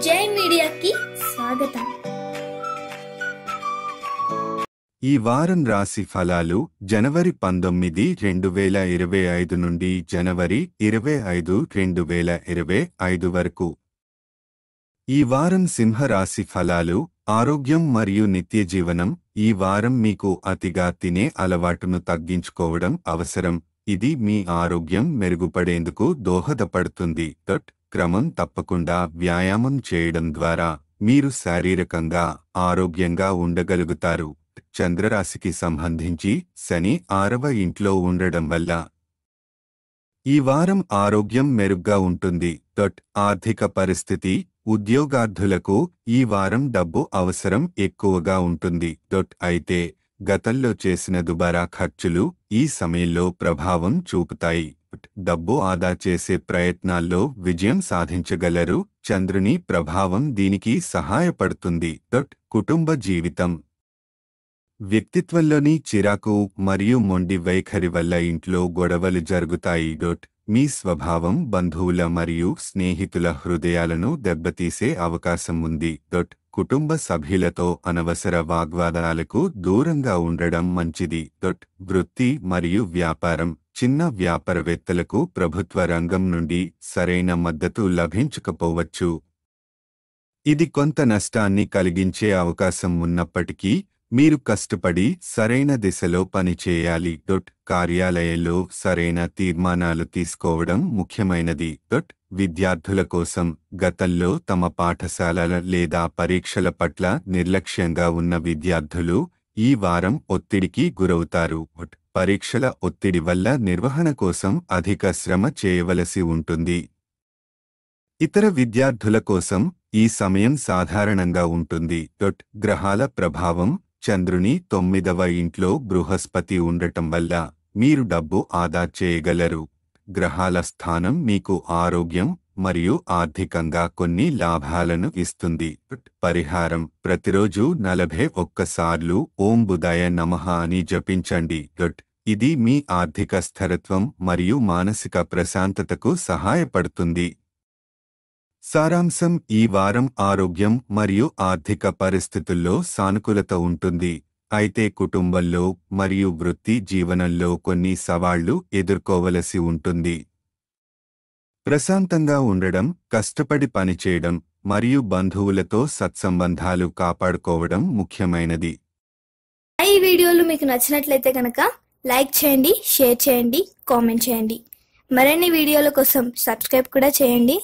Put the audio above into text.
జై మీడియాకి స్వాగతం. ఈ వారం రాశి ఫలాలు జనవరి 19, 2025 నుండి జనవరి 25, 2025 వరకు. ఈ వారం సింహ రాశి ఫలాలు ఆరోగ్యం మరియు నిత్య జీవనం. ఈ వారం మీకు అతిగా తినే అలవాటును తగ్గించుకోవడం అవసరం. ఇది మీ ఆరోగ్యం మెరుగుపడేందుకు దోహదపడుతుంది. క్రమం తప్పకుండా వ్యాయామం చేయడం ద్వారా మీరు శారీరకంగా ఆరోగ్యంగా ఉండగలుగుతారు. చంద్రరాశికి సంబంధించి శని 6వ ఇంట్లో ఉండడం వల్ల ఈ వారం ఆరోగ్యం మెరుగ్గా ఉంటుంది. ఆర్థిక పరిస్థితి ఉద్యోగార్థులకు ఈ వారం డబ్బు అవసరం ఎక్కువగా ఉంటుంది. అయితే గతంలో చేసిన దుబారా ఖర్చులు ఈ సమయంలో ప్రభావం చూపుతాయి. డబ్బు ఆదా చేసే ప్రయత్నాల్లో విజయం సాధించగలరు. చంద్రుని ప్రభావం దీనికి సహాయపడుతుంది. కుటుంబ జీవితం వ్యక్తిత్వంలోని చిరాకు మరియు మొండి వైఖరి వల్ల ఇంట్లో గొడవలు జరుగుతాయి. మీ స్వభావం బంధువుల మరియు స్నేహితుల హృదయాలను దెబ్బతీసే అవకాశం ఉంది. కుటుంబ సభ్యులతో అనవసర వాగ్వాదాలకు దూరంగా ఉండడం మంచిది. వృత్తి మరియు వ్యాపారం చిన్న వ్యాపారవేత్తలకు ప్రభుత్వ రంగం నుండి సరైన మద్దతు లభించకపోవచ్చు. ఇది కొంత నష్టాన్ని కలిగించే అవకాశం ఉన్నప్పటికీ మీరు కష్టపడి సరైన దిశలో పనిచేయాలి. కార్యాలయంలో సరైన తీర్మానాలు తీసుకోవడం ముఖ్యమైనది. విద్యార్థుల కోసం గతంలో తమ పాఠశాలల లేదా పరీక్షల పట్ల నిర్లక్ష్యంగా ఉన్న విద్యార్థులు ఈ వారం ఒత్తిడికి గురవుతారు. పరీక్షల ఒత్తిడి వల్ల నిర్వహణ కోసం అధిక శ్రమ చేయవలసి ఉంటుంది. ఇతర విద్యార్థుల కోసం ఈ సమయం సాధారణంగా ఉంటుంది. గ్రహాల ప్రభావం చంద్రుని 9వ ఇంట్లో బృహస్పతి ఉండటం వల్ల మీరు డబ్బు ఆదా చేయగలరు. గ్రహాల స్థానం మీకు ఆరోగ్యం మరియు ఆర్థికంగా కొన్ని లాభాలను ఇస్తుంది. పరిహారం ప్రతిరోజు 41 సార్లు ఓం బుధాయ నమః అని జపించండి. ఇది మీ ఆర్థిక స్థిరత్వం మరియు మానసిక ప్రశాంతతకు సహాయపడుతుంది. సారాంశం ఈ వారం ఆరోగ్యం మరియు ఆర్థిక పరిస్థితుల్లో సానుకూలత ఉంటుంది. అయితే కుటుంబంలో మరియు వృత్తి జీవనంలో కొన్ని సవాళ్లు ఎదుర్కోవలసి ఉంటుంది. ప్రశాంతంగా ఉండడం, కష్టపడి పనిచేయడం మరియు బంధువులతో సత్సంబంధాలు కాపాడుకోవడం ముఖ్యమైనది. ఈ వీడియోలు మీకు నచ్చినట్లయితే కనుక లైక్ చేయండి, షేర్ చేయండి, కామెంట్ చేయండి. మరిన్ని వీడియోల కోసం సబ్స్క్రైబ్ కూడా చేయండి.